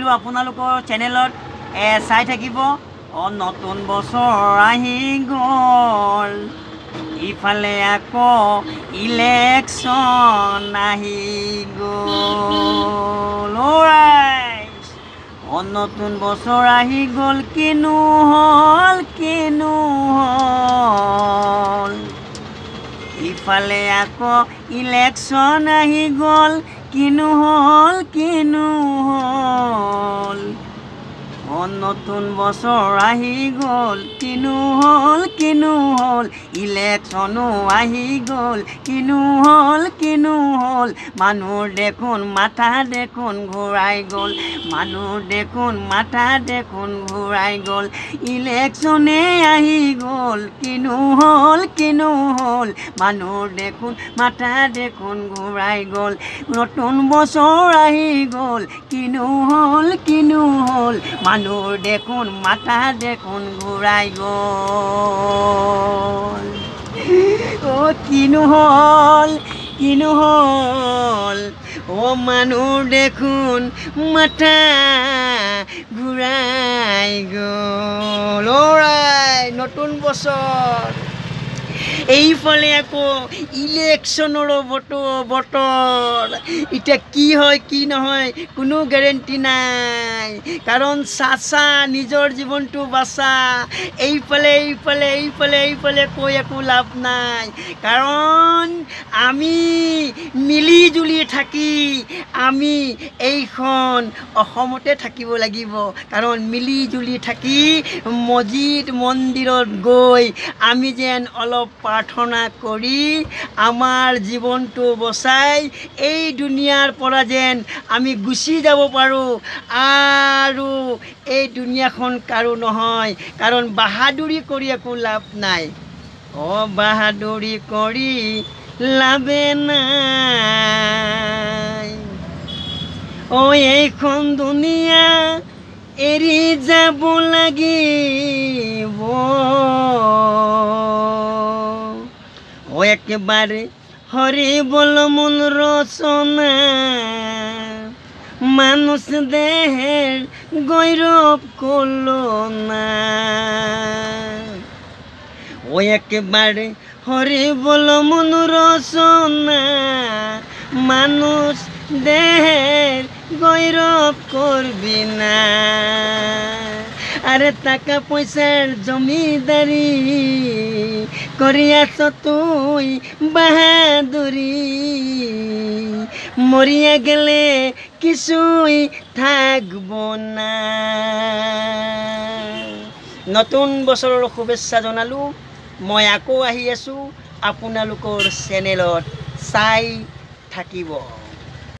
আহিলোঁ আপোনালোকৰ চেনেলত চাই থাকিব নতুন বছৰ আহি গ'ল ইফালে আকৌ ইলেকশ্যন আহি গ'ল নতুন বছৰ আহি গ'ল কিনো হ'ল ইফালে আকৌ ইলেকশ্যন আহি গ'ল কিনো হ'ল নতুন বছৰ আহি গ'ল কিনো হ'ল ইলেকশ্যনো আহি গ'ল কিনো হ'ল মানুহৰ দেখোন মাথা দেখোন ঘূৰাই গ'ল ইলেকশ্যনে আহি গ'ল কিনো হ'ল মানুহৰ দেখোন মাথা দেখোন ঘূৰাই গ'ল নতুন বছৰ আহি গ'ল কিনো হ'ল মানুহৰ দেখোন মাথা দেখোন ঘূৰাই গ'ল কিনো হ'ল মানুহৰ দেখোন মাথা ঘূৰাই গ'ল নতুন বছৰ এইফালে আকৌ ইলেকশ্যনৰ বতৰ এতিয়া কি হয় কি নহয় কোনো গেৰেণ্টি নাই কাৰণ চাচা নিজৰ জীৱনটো বাচা এইফালে কৈ একো লাভ নাই কাৰণ আমি মিলি জুলি থাকি আমি এইখন অসমতে থাকিব লাগিব কাৰণ মিলি জুলি থাকি মছজিদ মন্দিৰত গৈ আমি যেন অলপ প্ৰাৰ্থনা কৰি আমাৰ জীৱনটো বচাই এই দুনিয়াৰ পৰা যেন আমি গুচি যাব পাৰোঁ আৰু এই দুনিয়াখন কাৰো নহয় কাৰণ বাহাদুৰি কৰি একো লাভ নাই বাহাদুৰি কৰি লাভে নাই এইখন দুনিয়া এৰি যাব লাগিব একেবাৰে হৰি বল মন ৰচনা মানুষ দেহের গৈরব কলনা একেবারে হরি বল মন রচনা মানুষ দেহের গৈরব করবি না আরে টাকা পয়সার জমিদারি করিয়াছ তুই বাহাদুরি মরিয়া গেলে কিছুই থাকব না নতুন বছৰৰ শুভেচ্ছা জনালো মই আকৌ আহি আছো আপোনালোকৰ চেনেলত চাই থাকিব।